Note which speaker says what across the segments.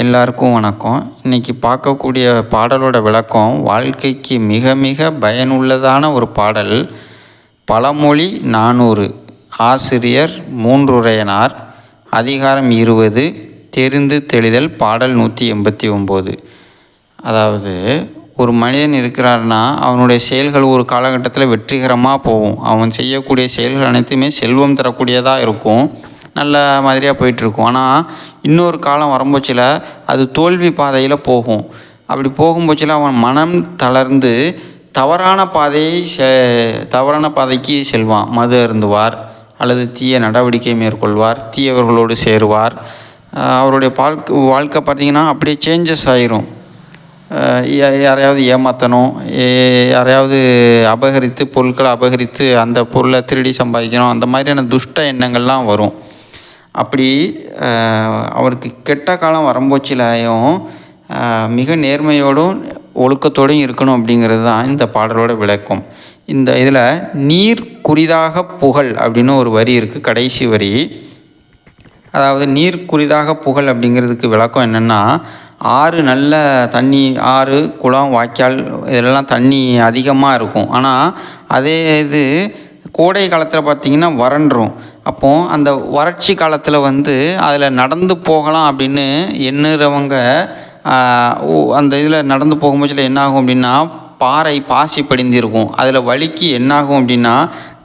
Speaker 1: எல்லாருக்கும் வணக்கம். இன்றைக்கி பார்க்கக்கூடிய பாடலோட விளக்கம் வாழ்க்கைக்கு மிக மிக பயனுள்ளதான ஒரு பாடல். பழமொழி 400, ஆசிரியர் மூன்றுரையனார், அதிகாரம் 20, தெரிந்து தெளிதல், பாடல் 189. அதாவது ஒரு மனிதன் இருக்கிறார்னா அவனுடைய செயல்கள் ஒரு காலகட்டத்தில் வெற்றிகரமாக போகும். அவன் செய்யக்கூடிய செயல்கள் அனைத்துமே செல்வம் தரக்கூடியதாக இருக்கும், நல்ல மாதிரியாக போயிட்டுருக்கும். ஆனால் இன்னொரு காலம் வரும்போச்சில் அது தோல்வி பாதையில் போகும். அப்படி போகும்போச்சில் அவன் மனம் தளர்ந்து தவறான பாதைக்கு செல்வான். மது அருந்துவார் அல்லது தீய நடவடிக்கை மேற்கொள்வார், தீயவர்களோடு சேருவார். அவருடைய வாழ்க்கை பார்த்திங்கன்னா அப்படியே சேஞ்சஸ் ஆகிரும். யாரையாவது ஏமாற்றணும், யாரையாவது பொருட்களை அபகரித்து அந்த பொருளை திருடி சம்பாதிக்கணும், அந்த மாதிரியான துஷ்ட எண்ணங்கள்லாம் வரும். அப்படி அவருக்கு கெட்ட காலம் வரும்போச்சிலையும் மிக நேர்மையோடும் ஒழுக்கத்தோடும் இருக்கணும் அப்படிங்கிறது தான் இந்த பாடலோட விளக்கம். இந்த இதில் நீர் குறிதாக புகழ் அப்படின்னு ஒரு வரி இருக்குது, கடைசி வரி. அதாவது நீர் குறிதாக புகழ் அப்படிங்கிறதுக்கு விளக்கம் என்னென்னா, நல்ல தண்ணி, ஆறு, குளம், வாய்க்கால் இதெல்லாம் தண்ணி அதிகமாக இருக்கும். ஆனால் அதே இது கோடை காலத்தில் பார்த்திங்கன்னா வறண்டுரும். அப்போது அந்த வறட்சி காலத்தில் அதில் நடந்து போகலாம் அப்படின்னு எண்ணுறவங்க அந்த இதில் நடந்து போகும்போது என்னாகும் அப்படின்னா, பாசி படிந்திருக்கும். அதில் வலிக்கு என்னாகும் அப்படின்னா,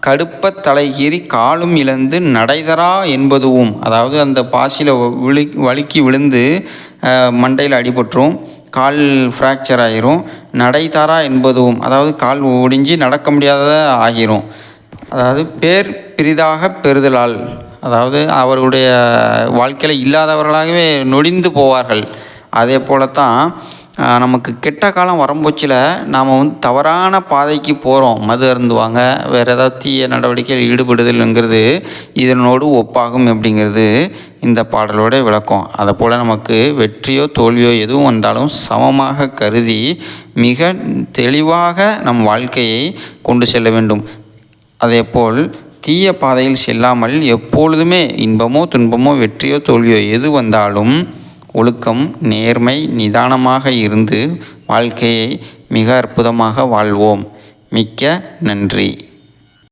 Speaker 1: கடுப்ப தலைகீறி காலும் இழந்து நடைதரா என்பதுவும், அதாவது அந்த பாசியில் வலிக்கு விழுந்து மண்டையில் அடிபட்டுரும், கால் ஃப்ராக்சர் ஆகிரும். நடைதரா என்பதுவும், அதாவது கால் ஒடிஞ்சு நடக்க முடியாத ஆகிரும். அதாவது பேர் பிரிதாக பெறுதலால், அதாவது அவருடைய வாழ்க்கையில் இல்லாதவர்களாகவே நொடிந்து போவார்கள். அதே போலத்தான் நமக்கு கெட்ட காலம் வரும்போச்சில் நாம் தவறான பாதைக்கு போகிறோம், மது அருந்துவாங்க, வேறு ஏதாவது தீய நடவடிக்கையில் ஈடுபடுதல்ங்கிறது இதனோடு ஒப்பாகும் அப்படிங்கிறது இந்த பாடலோட விளக்கம். அதை போல் நமக்கு வெற்றியோ தோல்வியோ எதுவும் வந்தாலும் சமமாக கருதி மிக தெளிவாக நம் வாழ்க்கையை கொண்டு செல்ல வேண்டும். அதேபோல் தீய பாதையில் செல்லாமல் எப்பொழுதுமே இன்பமோ துன்பமோ வெற்றியோ தோல்வியோ எது வந்தாலும் ஒழுக்கம், நேர்மை, நிதானமாக இருந்து வாழ்க்கையை மிக அற்புதமாக வாழ்வோம். மிக்க நன்றி.